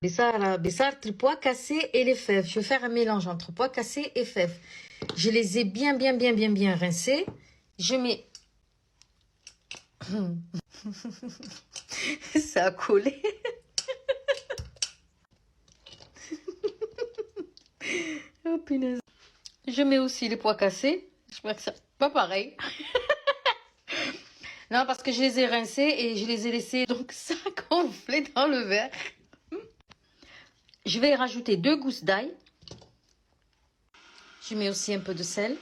Bessart, le pois cassé et les fèves. Je vais faire un mélange entre pois cassé et fèves. Je les ai bien rincés. Je mets... Ça a collé. Oh punaise. Je mets aussi les pois cassés. J'espère que c'est pas pareil. Non, parce que je les ai rincés et je les ai laissés donc ça gonfler dans le verre. Je vais rajouter 2 gousses d'ail. Je mets aussi un peu de sel.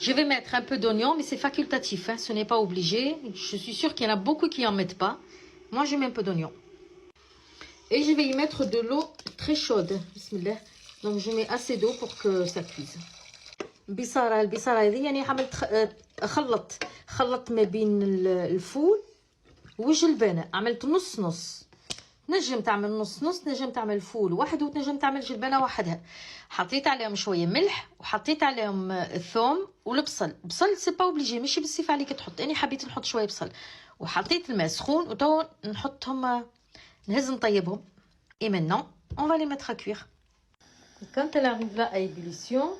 Je vais mettre un peu d'oignon, mais c'est facultatif, hein, ce n'est pas obligé. Je suis sûre qu'il y en a beaucoup qui n'en mettent pas. Moi, je mets un peu d'oignon. Et je vais y mettre de l'eau très chaude. Bismillah. Donc, je mets assez d'eau pour que ça cuise. البصارة هذه يعني عملت خلطت ما بين الفول والجلبانة. عملت نص نجم تعمل نص نجم تعمل فول وحده وتنجم تعمل جلبانة وحدها. حطيت عليهم شوية ملح وحطيت عليهم الثوم والبصل. بصل سي با اوبليجي، ماشي بالسيف عليك تحط، انا حبيت نحط شوية بصل وحطيت الماء سخون وتو نحطهم نهز نطيبهم. Et maintenant, on va les mettre à cuire. Et quand elle arrive là à ébullition,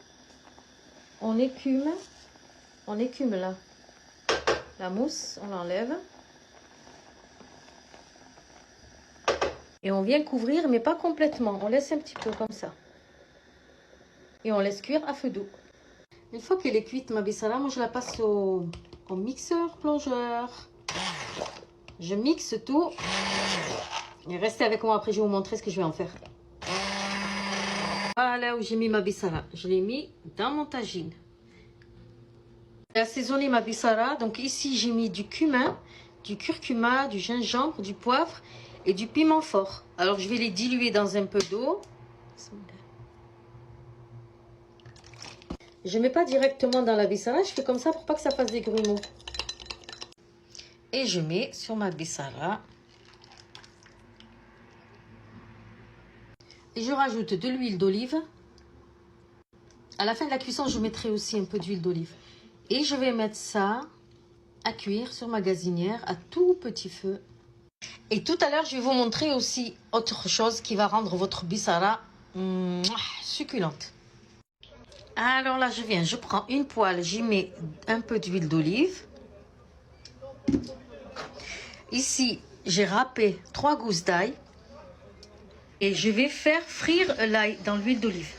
on écume là la mousse, on l'enlève. Et on vient couvrir, mais pas complètement. On laisse un petit peu comme ça. Et on laisse cuire à feu doux. Une fois qu'elle est cuite, ma bissara, moi je la passe au mixeur plongeur. Je mixe tout. Et restez avec moi, après je vais vous montrer ce que je vais en faire. Voilà où j'ai mis ma bissara. Je l'ai mis dans mon tagine. J'ai assaisonné ma bissara. Donc ici j'ai mis du cumin, du curcuma, du gingembre, du poivre et du piment fort. Alors je vais les diluer dans un peu d'eau. Je ne mets pas directement dans la bissara, je fais comme ça pour pas que ça fasse des grumeaux. Et je mets sur ma bissara. Et je rajoute de l'huile d'olive. À la fin de la cuisson, je mettrai aussi un peu d'huile d'olive. Et je vais mettre ça à cuire sur ma gazinière à tout petit feu. Et tout à l'heure, je vais vous montrer aussi autre chose qui va rendre votre bissara succulente. Alors là, je prends une poêle, j'y mets un peu d'huile d'olive. Ici, j'ai râpé 3 gousses d'ail. Et je vais faire frire l'ail dans l'huile d'olive.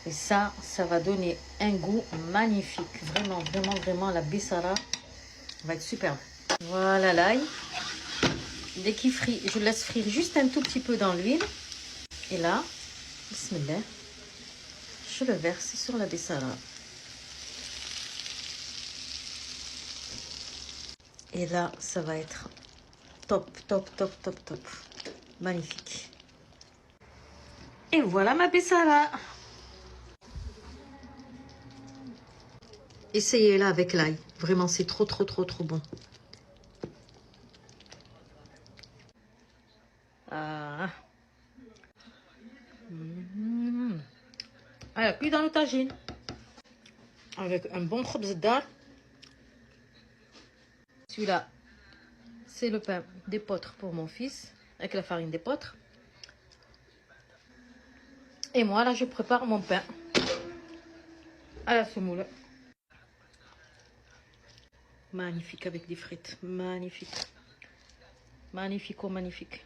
Et ça va donner un goût magnifique. Vraiment, la bissara va être superbe. Voilà l'ail. Dès qu'il frit, je laisse frire juste un tout petit peu dans l'huile. Et là, bismillah, je le verse sur la bissara. Et là, ça va être top. Magnifique. Et voilà ma bissara. Essayez-la avec l'ail. Vraiment, c'est trop bon. Ah. Alors, puis dans le tagine. Avec un bon khobz dar. Celui-là, c'est le pain d'épeautre pour mon fils. Avec la farine d'épeautre. Et moi, là, je prépare mon pain. À la semoule. Magnifique avec des frites. Magnifique. Magnifique.